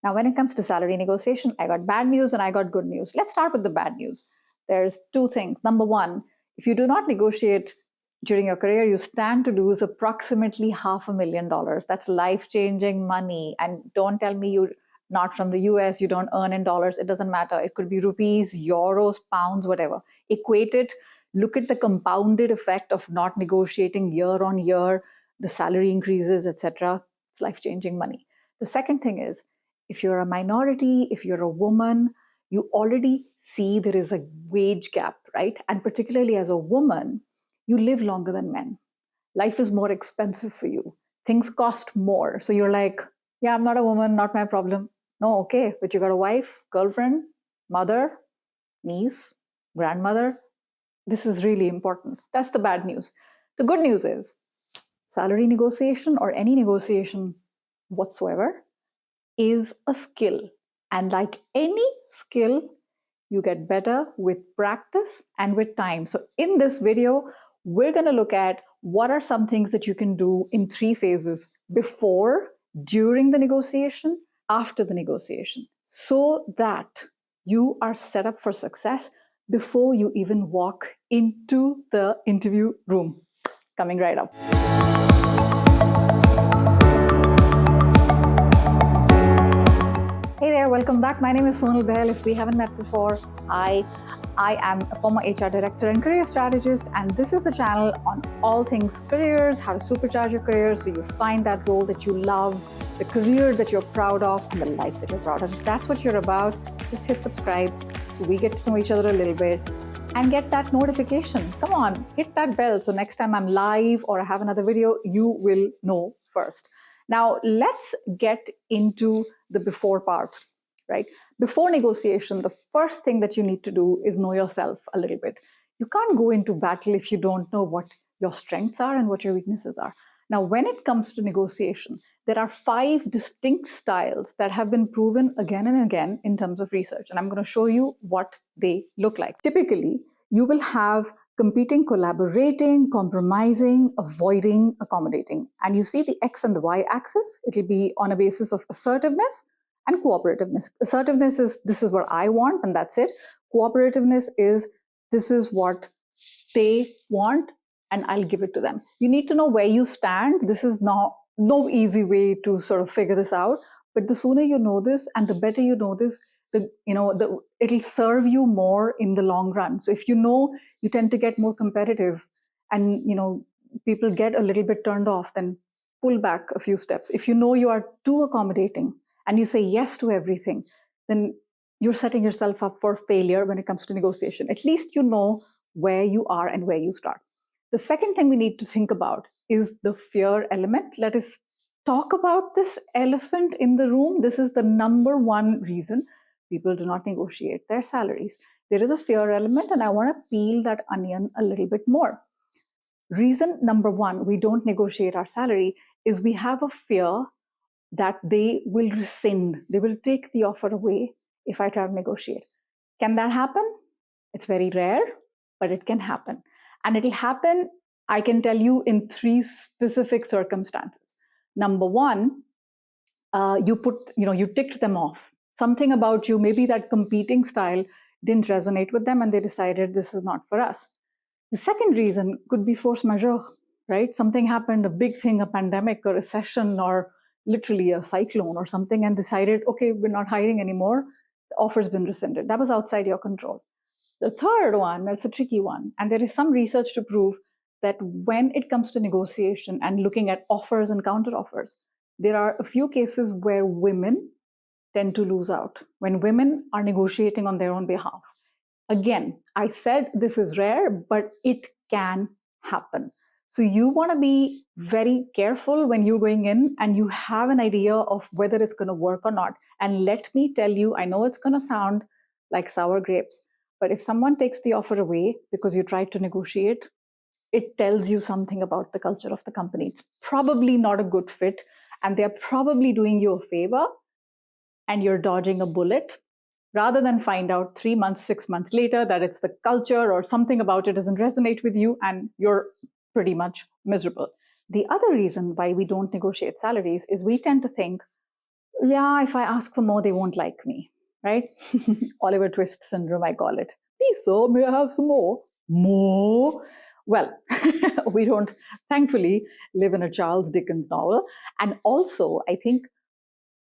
Now, when it comes to salary negotiation, I got bad news and I got good news. Let's start with the bad news. There's two things. Number one, if you do not negotiate during your career, you stand to lose approximately $500,000. That's life-changing money. And don't tell me you're not from the US, you don't earn in dollars. It doesn't matter. It could be rupees, euros, pounds, whatever. Equate it. Look at the compounded effect of not negotiating year on year, the salary increases, etc. It's life-changing money. The second thing is, if you're a minority, if you're a woman, you already see there is a wage gap, right? And particularly as a woman, you live longer than men. Life is more expensive for you. Things cost more. So you're like, yeah, I'm not a woman, not my problem. No, okay, but you got a wife, girlfriend, mother, niece, grandmother. This is really important. That's the bad news. The good news is salary negotiation or any negotiation whatsoever is a skill. And like any skill, you get better with practice and with time. So in this video, we're going to look at what are some things that you can do in 3 phases: before, during the negotiation, after the negotiation, so that you are set up for success before you even walk into the interview room. Coming right up. Hey there, welcome back. My name is Sonal Behel. If we haven't met before, I am a former HR director and career strategist, and this is the channel on all things careers, how to supercharge your career so you find that role that you love, the career that you're proud of, and the life that you're proud of. If that's what you're about, just hit subscribe so we get to know each other a little bit and get that notification. Come on, hit that bell so next time I'm live or I have another video, you will know first. Now, let's get into the before part, right? Before negotiation, the first thing that you need to do is know yourself a little bit. You can't go into battle if you don't know what your strengths are and what your weaknesses are. Now, when it comes to negotiation, there are 5 distinct styles that have been proven again and again in terms of research. And I'm going to show you what they look like. Typically, you will have competing, collaborating, compromising, avoiding, accommodating. And you see the X and the Y axis. It'll be on a basis of assertiveness and cooperativeness. Assertiveness is, this is what I want and that's it. Cooperativeness is, this is what they want and I'll give it to them. You need to know where you stand. This is no easy way to sort of figure this out. But the sooner you know this and the better you know this, it'll serve you more in the long run. So if you know you tend to get more competitive and people get a little bit turned off, then pull back a few steps. If you know you are too accommodating and you say yes to everything, then you're setting yourself up for failure when it comes to negotiation. At least you know where you are and where you start. The second thing we need to think about is the fear element. Let us talk about this elephant in the room. This is the number one reason people do not negotiate their salaries. There is a fear element, and I want to peel that onion a little bit more. Reason number one, we don't negotiate our salary is we have a fear that they will rescind. They will take the offer away if I try to negotiate. Can that happen? It's very rare, but it can happen. And it'll happen, I can tell you, in 3 specific circumstances. Number one, you ticked them off. Something about you, maybe that competing style didn't resonate with them and they decided this is not for us. The second reason could be force majeure, right? Something happened, a big thing, a pandemic, a recession, or literally a cyclone or something, and decided, okay, we're not hiring anymore. The offer's been rescinded. That was outside your control. The third one, that's a tricky one. And there is some research to prove that when it comes to negotiation and looking at offers and counter offers, there are a few cases where women tend to lose out when women are negotiating on their own behalf. Again, I said this is rare, but it can happen. So you want to be very careful when you're going in and you have an idea of whether it's going to work or not. And let me tell you, I know it's going to sound like sour grapes, but if someone takes the offer away because you tried to negotiate, it tells you something about the culture of the company. It's probably not a good fit, and they're probably doing you a favor and you're dodging a bullet, rather than find out 3 months, 6 months later that it's the culture or something about it doesn't resonate with you and you're pretty much miserable. The other reason why we don't negotiate salaries is we tend to think Yeah, if I ask for more, they won't like me, right? Oliver Twist syndrome, I call it. Please, sir, may I have some more? More? Well, we don't, thankfully, live in a Charles Dickens novel. And also, I think,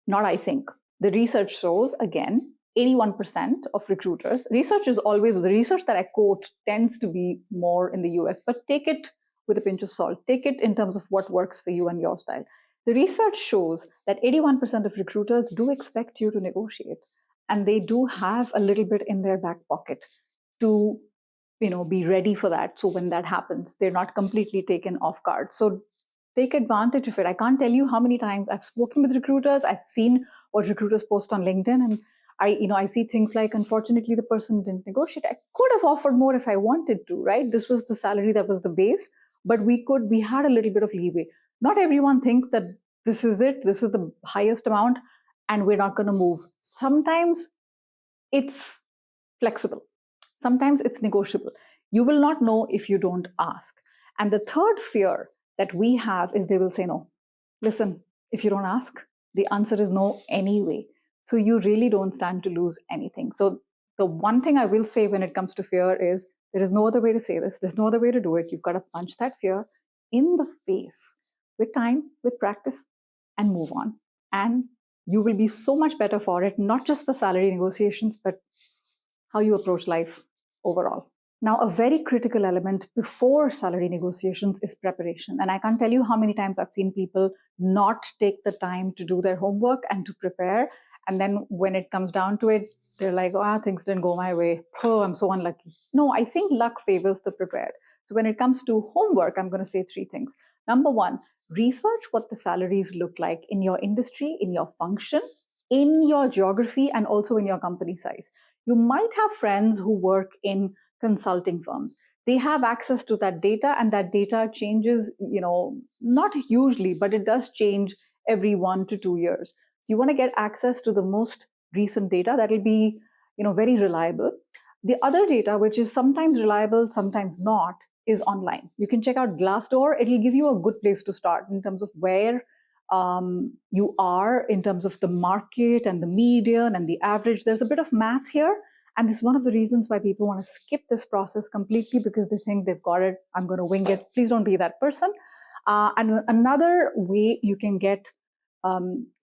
the research shows, again, 81% of recruiters, research is always, the research that I quote tends to be more in the US, but take it with a pinch of salt. Take it in terms of what works for you and your style. The research shows that 81% of recruiters do expect you to negotiate, and they do have a little bit in their back pocket to be ready for that. So when that happens, they're not completely taken off guard. So take advantage of it. I can't tell you how many times I've spoken with recruiters. I've seen what recruiters post on LinkedIn, and I see things like, unfortunately, the person didn't negotiate. I could have offered more if I wanted to, right? This was the salary that was the base, but we had a little bit of leeway. Not everyone thinks that this is it, this is the highest amount, and we're not going to move. Sometimes it's flexible. Sometimes it's negotiable. You will not know if you don't ask. And the third fear that we have is they will say no. Listen, if you don't ask, the answer is no anyway. So you really don't stand to lose anything. So the one thing I will say when it comes to fear is there is no other way to say this. There's no other way to do it. You've got to punch that fear in the face with time, with practice, and move on. And you will be so much better for it, not just for salary negotiations, but how you approach life overall. Now, a very critical element before salary negotiations is preparation. And I can't tell you how many times I've seen people not take the time to do their homework and to prepare. And then when it comes down to it, they're like, oh, things didn't go my way. Oh, I'm so unlucky. No, I think luck favors the prepared. So when it comes to homework, I'm going to say three things. Number one, research what the salaries look like in your industry, in your function, in your geography, and also in your company size. You might have friends who work in consulting firms. They have access to that data, and that data changes, not hugely, but it does change every 1 to 2 years. So you want to get access to the most recent data that will be, very reliable. The other data, which is sometimes reliable, sometimes not, is online. You can check out Glassdoor. It'll give you a good place to start in terms of where you are in terms of the market and the median and the average. There's a bit of math here. And this is one of the reasons why people want to skip this process completely, because they think they've got it. I'm going to wing it. Please don't be that person. And another way you can get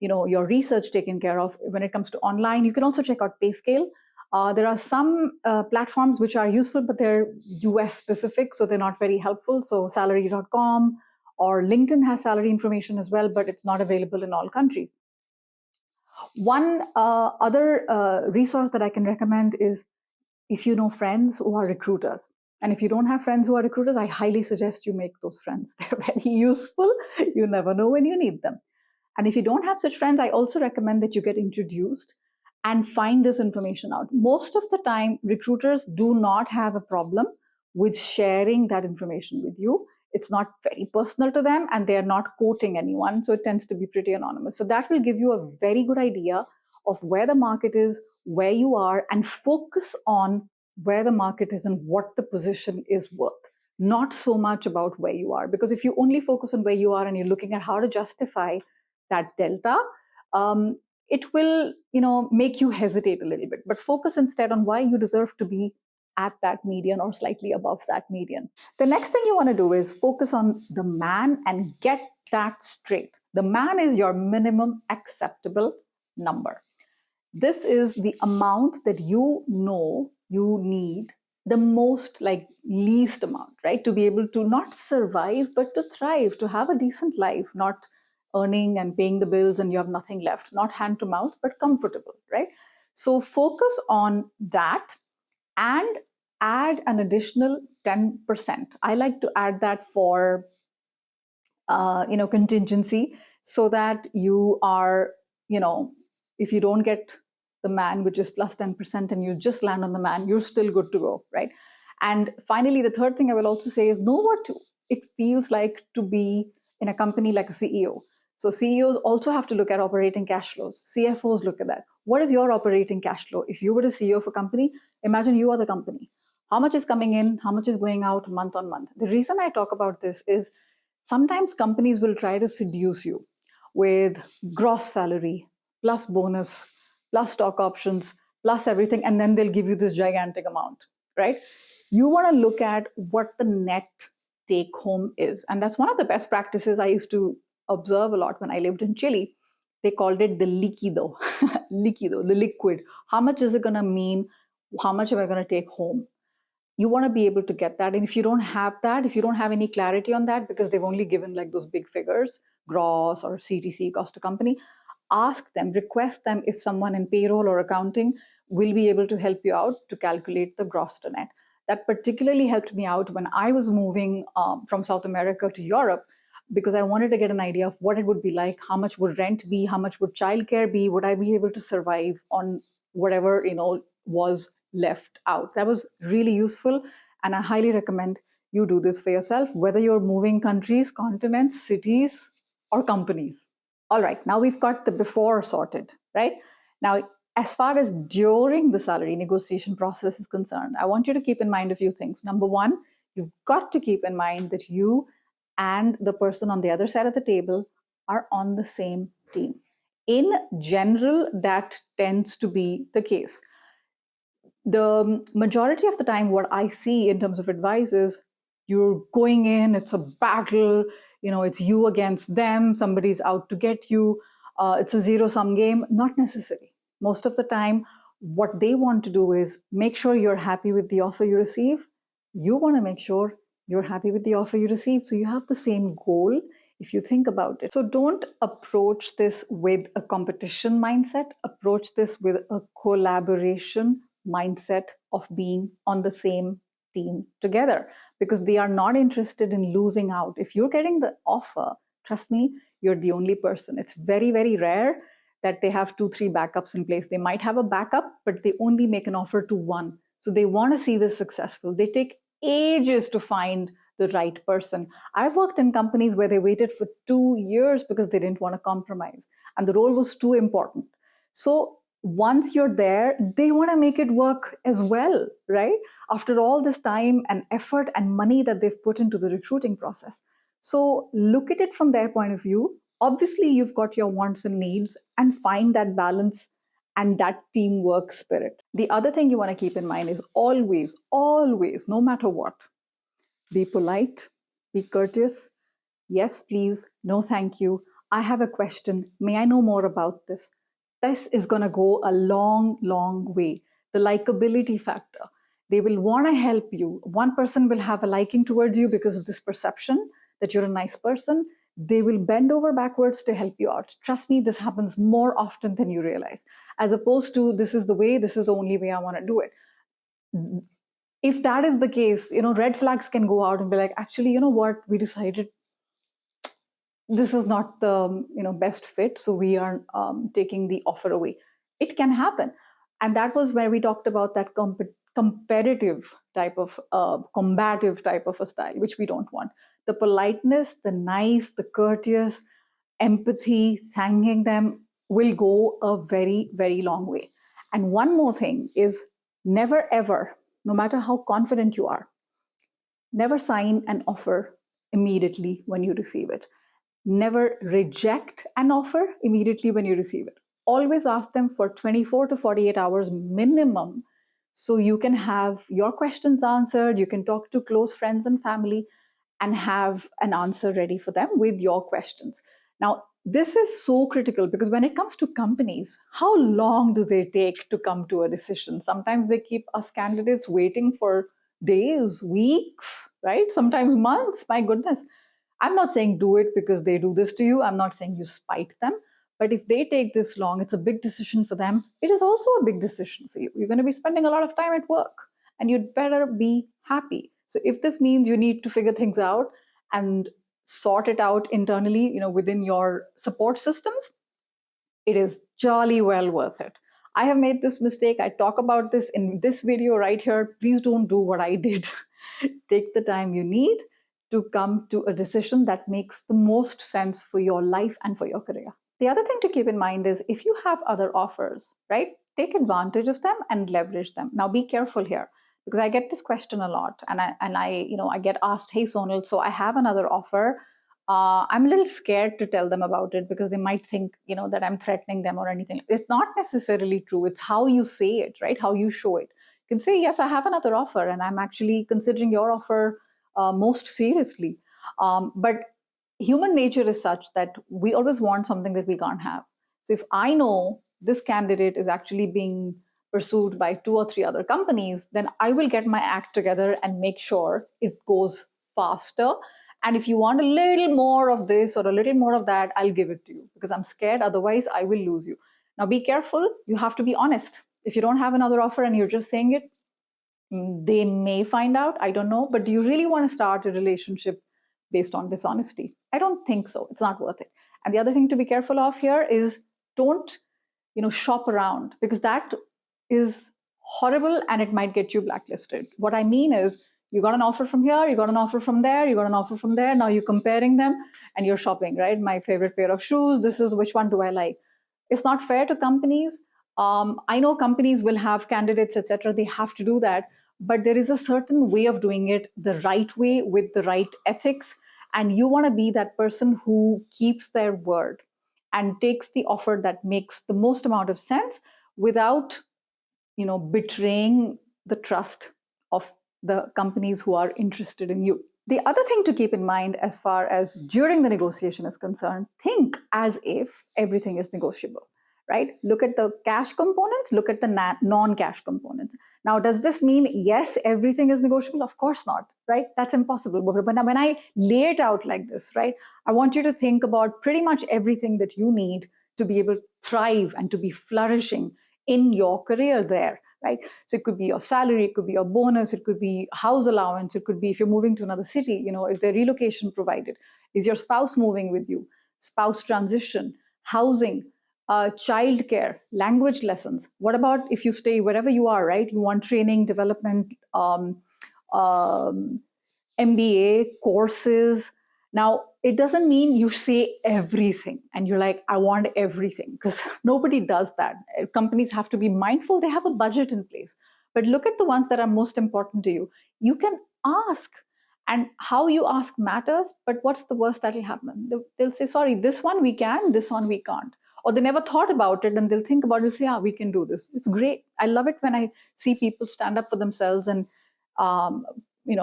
your research taken care of when it comes to online, you can also check out PayScale. There are some platforms which are useful, but they're US specific, so they're not very helpful. So salary.com or LinkedIn has salary information as well, but it's not available in all countries. One other resource that I can recommend is if you know friends who are recruiters. And if you don't have friends who are recruiters, I highly suggest you make those friends. They're very useful. You never know when you need them. And if you don't have such friends, I also recommend that you get introduced and find this information out. Most of the time, recruiters do not have a problem with sharing that information with you. It's not very personal to them, and they're not quoting anyone, so it tends to be pretty anonymous. So that will give you a very good idea of where the market is, where you are, and focus on where the market is and what the position is worth. Not so much about where you are, because if you only focus on where you are and you're looking at how to justify that delta, it will make you hesitate a little bit. But focus instead on why you deserve to be at that median or slightly above that median. The next thing you want to do is focus on the man and get that straight. The man is your minimum acceptable number. This is the amount that you know you need, the most, like, least amount, right? To be able to not survive, but to thrive, to have a decent life, not earning and paying the bills and you have nothing left, not hand to mouth, but comfortable, right? So focus on that and add an additional 10%. I like to add that for contingency, so that you are, if you don't get the man, which is plus 10%, and you just land on the man, you're still good to go, right? And finally, the third thing I will also say is know what it feels like to be in a company like a CEO. So CEOs also have to look at operating cash flows. CFOs look at that. What is your operating cash flow? If you were the CEO of a company, imagine you are the company. How much is coming in? How much is going out month on month? The reason I talk about this is sometimes companies will try to seduce you with gross salary, plus bonus, plus stock options, plus everything, and then they'll give you this gigantic amount, right? You want to look at what the net take home is. And that's one of the best practices I used to observe a lot when I lived in Chile. They called it the líquido, líquido, the liquid. How much is it going to mean? How much am I going to take home? You want to be able to get that. And if you don't have that, if you don't have any clarity on that, because they've only given like those big figures, gross or CTC, cost to company, ask them, request them if someone in payroll or accounting will be able to help you out to calculate the gross to net. That particularly helped me out when I was moving from South America to Europe, because I wanted to get an idea of what it would be like, how much would rent be, how much would childcare be, would I be able to survive on whatever was left out. That was really useful, and I highly recommend you do this for yourself, whether you're moving countries, continents, cities, or companies. All right, now we've got the before sorted, right? Now, as far as during the salary negotiation process is concerned, I want you to keep in mind a few things. Number one, you've got to keep in mind that you and the person on the other side of the table are on the same team. In general, that tends to be the case. The majority of the time, what I see in terms of advice is you're going in, it's a battle, it's you against them, somebody's out to get you, it's a zero-sum game. Not necessary. Most of the time, what they want to do is make sure you're happy with the offer you receive. You want to make sure you're happy with the offer you receive. So you have the same goal if you think about it. So don't approach this with a competition mindset. Approach this with a collaboration mindset of being on the same team together, because they are not interested in losing out. If you're getting the offer, trust me, you're the only person. It's very, very rare that they have 2-3 backups in place. They might have a backup, but they only make an offer to one. So they want to see this successful. They take ages to find the right person. I've worked in companies where they waited for 2 years because they didn't want to compromise, and the role was too important. So once you're there, they want to make it work as well, right? After all this time and effort and money that they've put into the recruiting process. So look at it from their point of view. Obviously, you've got your wants and needs, and find that balance and that teamwork spirit. The other thing you want to keep in mind is always, always, no matter what, be polite, be courteous. Yes, please. No, thank you. I have a question. May I know more about this? This is going to go a long, long way. The likability factor. They will want to help you. One person will have a liking towards you because of this perception that you're a nice person. They will bend over backwards to help you out. Trust me, this happens more often than you realize, as opposed to this is the way, this is the only way I want to do it. If that is the case, red flags can go out and be like, actually, you know what, we decided this is not the best fit, so we are taking the offer away. It can happen. And that was where we talked about that competitive type of combative type of a style, which we don't want. The politeness, the nice, the courteous, empathy, thanking them will go a very, very long way. And one more thing is, never ever, no matter how confident you are, never sign an offer immediately when you receive it. Never reject an offer immediately when you receive it. Always ask them for 24 to 48 hours minimum, so you can have your questions answered. You can talk to close friends and family and have an answer ready for them with your questions. Now, this is so critical, because when it comes to companies, how long do they take to come to a decision? Sometimes they keep us candidates waiting for days, weeks, right? Sometimes months. My goodness. I'm not saying do it because they do this to you. I'm not saying you spite them. But if they take this long, it's a big decision for them. It is also a big decision for you. You're going to be spending a lot of time at work, and you'd better be happy. So if this means you need to figure things out and sort it out internally, within your support systems, it is jolly well worth it. I have made this mistake. I talk about this in this video right here. Please don't do what I did. Take the time you need to come to a decision that makes the most sense for your life and for your career. The other thing to keep in mind is, if you have other offers, right, take advantage of them and leverage them. Now, be careful here, because I get this question a lot, and I get asked, hey, Sonal, so I have another offer. I'm a little scared to tell them about it because they might think, that I'm threatening them or anything. It's not necessarily true. It's how you say it, right? How you show it. You can say, yes, I have another offer and I'm actually considering your offer most seriously. But human nature is such that we always want something that we can't have. So if I know this candidate is actually being pursued by 2 or 3 other companies, then I will get my act together and make sure it goes faster. And if you want a little more of this or a little more of that, I'll give it to you because I'm scared. Otherwise, I will lose you. Now, be careful. You have to be honest. If you don't have another offer and you're just saying it, they may find out. I don't know. But do you really want to start a relationship based on dishonesty? I don't think so. It's not worth it. And the other thing to be careful of here is don't, shop around, because that is horrible and it might get you blacklisted. What I mean is, you got an offer from here, you got an offer from there, you got an offer from there. Now you're comparing them and you're shopping, right? My favorite pair of shoes. This is which one do I like? It's not fair to companies. I know companies will have candidates, etc. They have to do that, but there is a certain way of doing it the right way with the right ethics. And you want to be that person who keeps their word and takes the offer that makes the most amount of sense without, betraying the trust of the companies who are interested in you. The other thing to keep in mind as far as during the negotiation is concerned, think as if everything is negotiable, right? Look at the cash components, look at the non-cash components. Now, does this mean, yes, everything is negotiable? Of course not, right? That's impossible. But when I lay it out like this, right, I want you to think about pretty much everything that you need to be able to thrive and to be flourishing in your career there, right? So it could be your salary, it could be your bonus, it could be house allowance, it could be if you're moving to another city, if there's relocation provided, is your spouse moving with you, spouse transition, housing, childcare, language lessons. What about if you stay wherever you are, right? You want training, development, MBA courses. Now, it doesn't mean you say everything and you're like, I want everything, because nobody does that. Companies have to be mindful. They have a budget in place. But look at the ones that are most important to you. You can ask, and how you ask matters, but what's the worst that'll happen? They'll say, sorry, this one we can, this one we can't. Or they never thought about it and they'll think about it and say, yeah, we can do this. It's great. I love it when I see people stand up for themselves and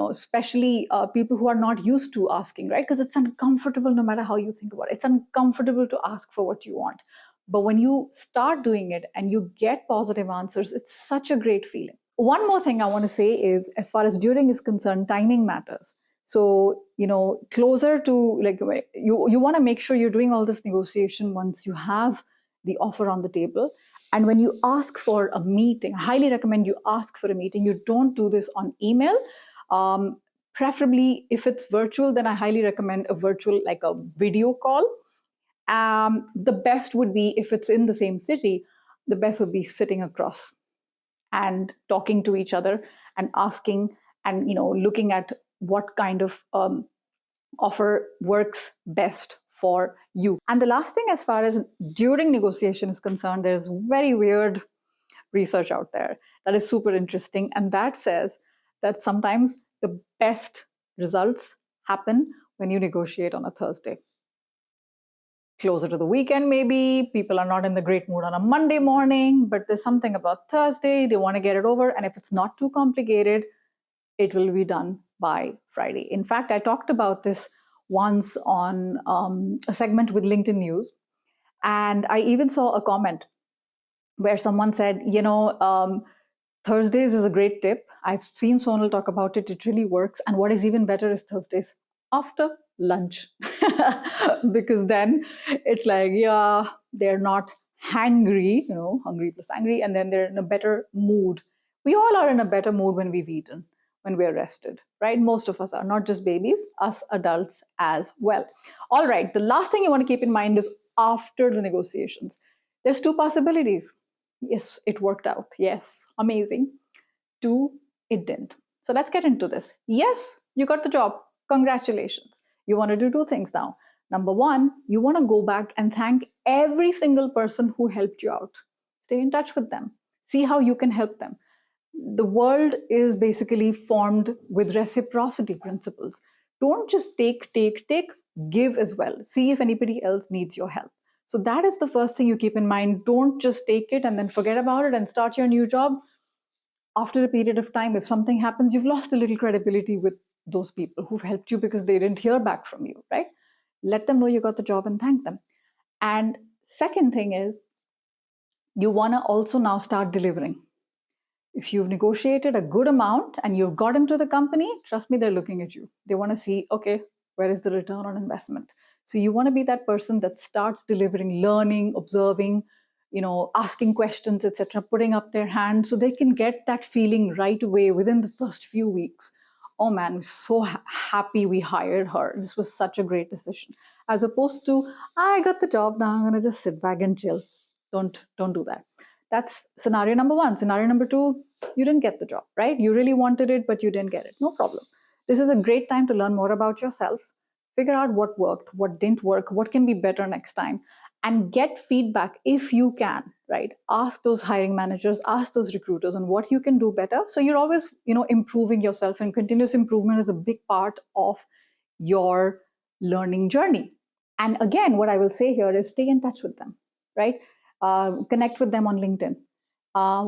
especially people who are not used to asking, right? Because it's uncomfortable no matter how you think about it. It's uncomfortable to ask for what you want. But when you start doing it and you get positive answers, it's such a great feeling. One more thing I want to say is, as far as during is concerned, timing matters. So, closer to, like, you want to make sure you're doing all this negotiation once you have the offer on the table. And when you ask for a meeting, I highly recommend you ask for a meeting. You don't do this on email. Preferably, if it's virtual, then I highly recommend a virtual, like a video call. The best would be, if it's in the same city, the best would be sitting across and talking to each other and asking and looking at what kind of offer works best for you. And the last thing, as far as during negotiation is concerned, there's very weird research out there that is super interesting, and that says that sometimes the best results happen when you negotiate on a Thursday. Closer to the weekend, maybe people are not in the great mood on a Monday morning, but there's something about Thursday, they want to get it over, and if it's not too complicated, it will be done by Friday. In fact, I talked about this once on a segment with LinkedIn News, and I even saw a comment where someone said, Thursdays is a great tip. I've seen Sonal talk about it. It really works. And what is even better is Thursdays after lunch, because then it's like, yeah, they're not hangry, hungry plus angry, and then they're in a better mood. We all are in a better mood when we've eaten, when we're rested, right? Most of us are, not just babies, us adults as well. All right, the last thing you want to keep in mind is after the negotiations. There's 2 possibilities. Yes, it worked out. Yes, amazing. 2, it didn't. So let's get into this. Yes, you got the job. Congratulations. You want to do 2 things now. Number 1, you want to go back and thank every single person who helped you out. Stay in touch with them. See how you can help them. The world is basically formed with reciprocity principles. Don't just take. give as well. See if anybody else needs your help. So that is the first thing you keep in mind. Don't just take it and then forget about it and start your new job. After a period of time, if something happens, you've lost a little credibility with those people who've helped you because they didn't hear back from you, right? Let them know you got the job and thank them. And second thing is, you want to also now start delivering. If you've negotiated a good amount and you've gotten to the company, trust me, they're looking at you. They want to see, okay, where is the return on investment? So you want to be that person that starts delivering, learning, observing, asking questions, etc., putting up their hand so they can get that feeling right away within the first few weeks. Oh man, we're so happy we hired her. This was such a great decision. As opposed to, I got the job, now I'm going to just sit back and chill. Don't do that. That's scenario number one. Scenario number two, you didn't get the job, right? You really wanted it, but you didn't get it. No problem. This is a great time to learn more about yourself, figure out what worked, what didn't work, what can be better next time, and get feedback if you can, right? Ask those hiring managers, ask those recruiters on what you can do better. So you're always, improving yourself, and continuous improvement is a big part of your learning journey. And again, what I will say here is stay in touch with them, right? Connect with them on LinkedIn.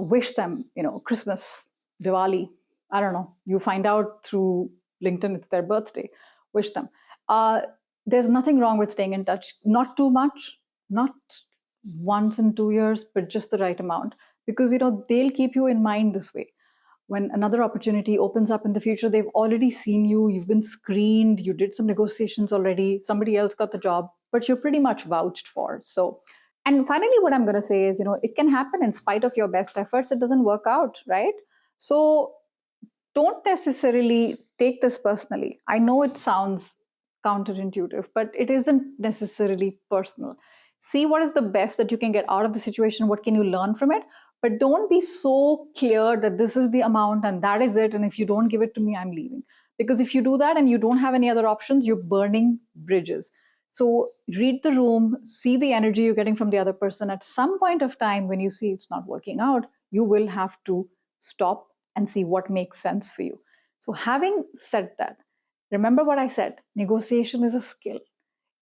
Wish them, Christmas, Diwali. I don't know. You find out through LinkedIn it's their birthday. Wish them. There's nothing wrong with staying in touch. Not too much, not once in 2 years, but just the right amount. Because they'll keep you in mind this way. When another opportunity opens up in the future, they've already seen you. You've been screened. You did some negotiations already. Somebody else got the job, but you're pretty much vouched for. So. And finally, what I'm going to say is, it can happen in spite of your best efforts. It doesn't work out, right? So don't necessarily take this personally. I know it sounds counterintuitive, but it isn't necessarily personal. See what is the best that you can get out of the situation. What can you learn from it? But don't be so clear that this is the amount and that is it. And if you don't give it to me, I'm leaving. Because if you do that and you don't have any other options, you're burning bridges. So read the room, see the energy you're getting from the other person. At some point of time, when you see it's not working out, you will have to stop and see what makes sense for you. So having said that, remember what I said, negotiation is a skill.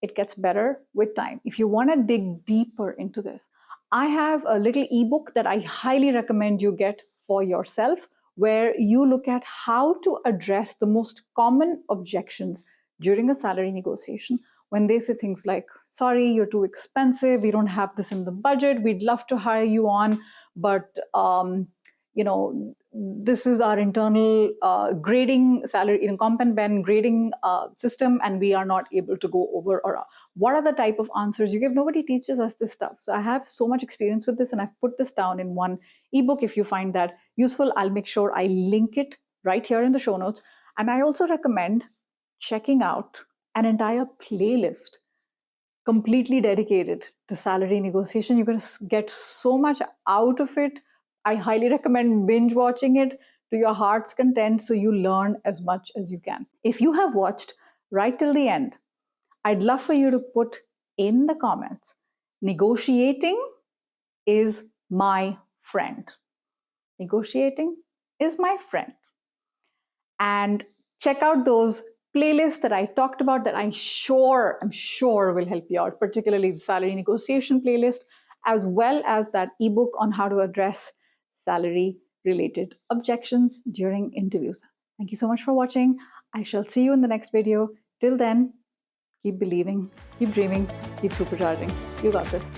It gets better with time. If you want to dig deeper into this, I have a little ebook that I highly recommend you get for yourself, where you look at how to address the most common objections during a salary negotiation. When they say things like, sorry, you're too expensive, we don't have this in the budget, we'd love to hire you on, but this is our internal grading salary, comp and ben grading system, and we are not able to go over or what are the type of answers you give? Nobody teaches us this stuff. So I have so much experience with this, and I've put this down in one ebook. If you find that useful, I'll make sure I link it right here in the show notes. And I also recommend checking out an entire playlist completely dedicated to salary negotiation. You're going to get so much out of it. I highly recommend binge watching it to your heart's content so you learn as much as you can. If you have watched right till the end, I'd love for you to put in the comments, negotiating is my friend. Negotiating is my friend. And check out those playlists that I talked about that I'm sure will help you out, particularly the salary negotiation playlist, as well as that ebook on how to address salary related objections during interviews. Thank you so much for watching. I shall see you in the next video. Till then, keep believing, keep dreaming, keep supercharging. You got this.